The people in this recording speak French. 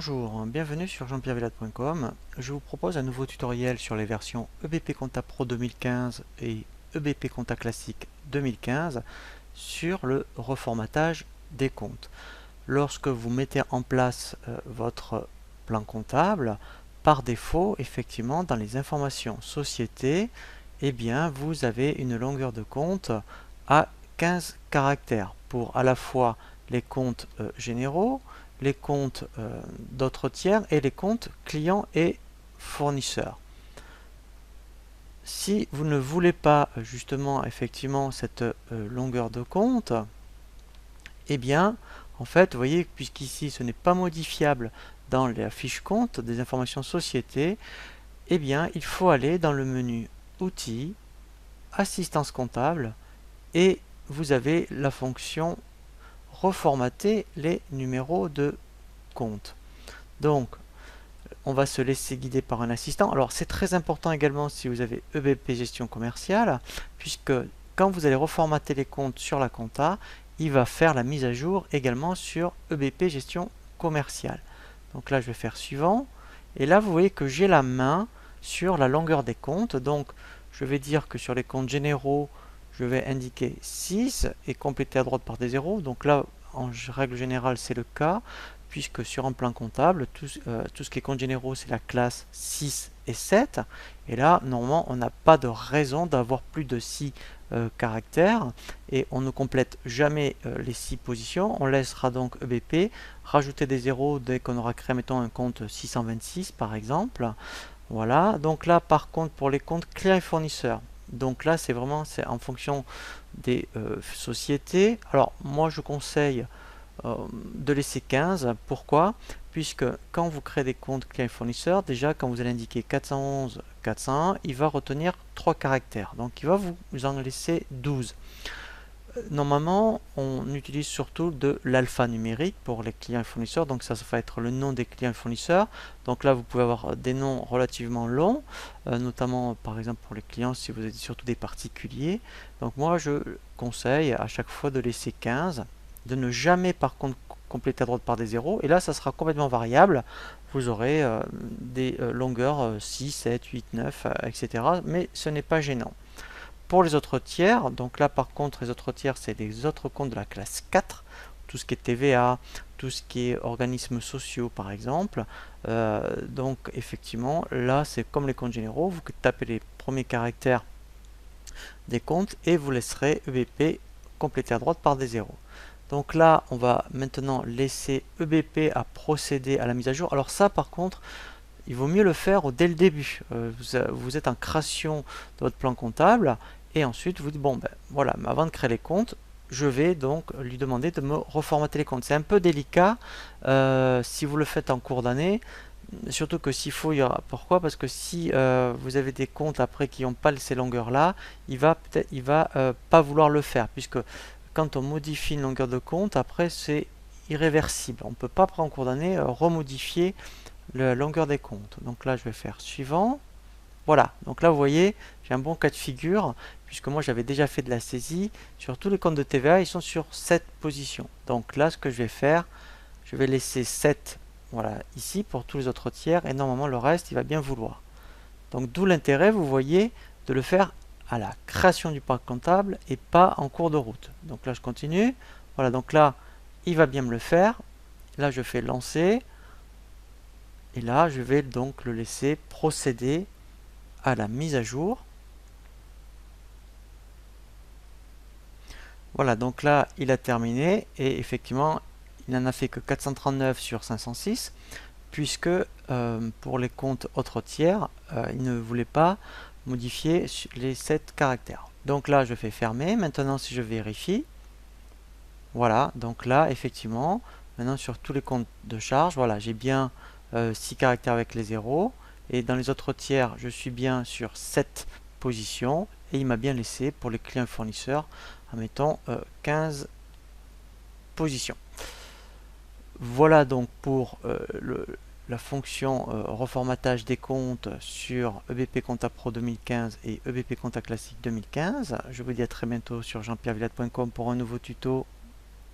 Bonjour, bienvenue sur jean-pierre-villade.com. Je vous propose un nouveau tutoriel sur les versions EBP Compta Pro 2015 et EBP Compta Classique 2015 sur le reformatage des comptes. Lorsque vous mettez en place votre plan comptable, par défaut, effectivement, dans les informations société, eh bien, vous avez une longueur de compte à 15 caractères pour à la fois les comptes généraux, les comptes d'autres tiers et les comptes clients et fournisseurs. Si vous ne voulez pas justement effectivement cette longueur de compte, eh bien en fait vous voyez, puisqu'ici ce n'est pas modifiable dans la fiche compte des informations société, eh bien il faut aller dans le menu outils, assistance comptable, et vous avez la fonction reformater les numéros de compte. Donc, on va se laisser guider par un assistant. Alors, c'est très important également si vous avez EBP gestion commerciale, puisque quand vous allez reformater les comptes sur la compta, il va faire la mise à jour également sur EBP gestion commerciale. Donc là, je vais faire suivant. Et là, vous voyez que j'ai la main sur la longueur des comptes. Donc, je vais dire que sur les comptes généraux, je vais indiquer 6 et compléter à droite par des zéros. Donc là, en règle générale, c'est le cas, puisque sur un plan comptable, tout ce qui est comptes généraux, c'est la classe 6 et 7. Et là, normalement, on n'a pas de raison d'avoir plus de 6 caractères, et on ne complète jamais les 6 positions. On laissera donc EBP rajouter des zéros dès qu'on aura créé, mettons, un compte 626 par exemple. Voilà, donc là par contre pour les comptes clients et fournisseurs, donc là c'est vraiment en fonction des sociétés. Alors moi je conseille de laisser 15. Pourquoi? Puisque quand vous créez des comptes clients et fournisseurs, déjà quand vous allez indiquer 411 401, il va retenir 3 caractères, donc il va vous en laisser 12. Normalement, on utilise surtout de l'alphanumérique pour les clients et fournisseurs, donc ça va être le nom des clients et fournisseurs. Donc là, vous pouvez avoir des noms relativement longs, notamment par exemple pour les clients si vous êtes surtout des particuliers. Donc moi, je conseille à chaque fois de laisser 15, de ne jamais par contre compléter à droite par des zéros, et là, ça sera complètement variable. Vous aurez des longueurs 6, 7, 8, 9, etc. Mais ce n'est pas gênant. Pour les autres tiers, donc là par contre les autres tiers c'est les autres comptes de la classe 4, tout ce qui est TVA, tout ce qui est organismes sociaux par exemple. Donc effectivement là c'est comme les comptes généraux, vous tapez les premiers caractères des comptes et vous laisserez EBP complété à droite par des zéros. Donc là on va maintenant laisser EBP à procéder à la mise à jour. Alors ça par contre, il vaut mieux le faire dès le début. Vous êtes en création de votre plan comptable et ensuite vous dites bon ben voilà, mais avant de créer les comptes, je vais donc lui demander de me reformater les comptes. C'est un peu délicat si vous le faites en cours d'année, surtout que s'il faut, il y aura, pourquoi? Parce que si vous avez des comptes après qui n'ont pas ces longueurs là, il va pas vouloir le faire, puisque quand on modifie une longueur de compte, après c'est irréversible. On ne peut pas après en cours d'année remodifier la longueur des comptes. Donc là je vais faire suivant. Voilà, donc là vous voyez, j'ai un bon cas de figure, puisque moi j'avais déjà fait de la saisie. Sur tous les comptes de TVA, ils sont sur cette position. Donc là ce que je vais faire, je vais laisser 7 voilà, ici pour tous les autres tiers, et normalement le reste il va bien vouloir. Donc d'où l'intérêt, vous voyez, de le faire à la création du plan comptable et pas en cours de route. Donc là je continue, voilà, donc là il va bien me le faire. Là je fais lancer. Et là, je vais donc le laisser procéder à la mise à jour. Voilà, donc là, il a terminé et effectivement, il n'en a fait que 439 sur 506, puisque pour les comptes autres tiers, il ne voulait pas modifier les 7 caractères. Donc là, je fais fermer. Maintenant, si je vérifie, voilà, donc là, effectivement, maintenant sur tous les comptes de charge, voilà, j'ai bien 6 caractères avec les zéros, et dans les autres tiers, je suis bien sur 7 positions, et il m'a bien laissé pour les clients et fournisseurs, admettons 15 positions. Voilà donc pour la fonction reformatage des comptes sur EBP Compta Pro 2015 et EBP Compta Classique 2015. Je vous dis à très bientôt sur jean-pierre-villade.com pour un nouveau tuto.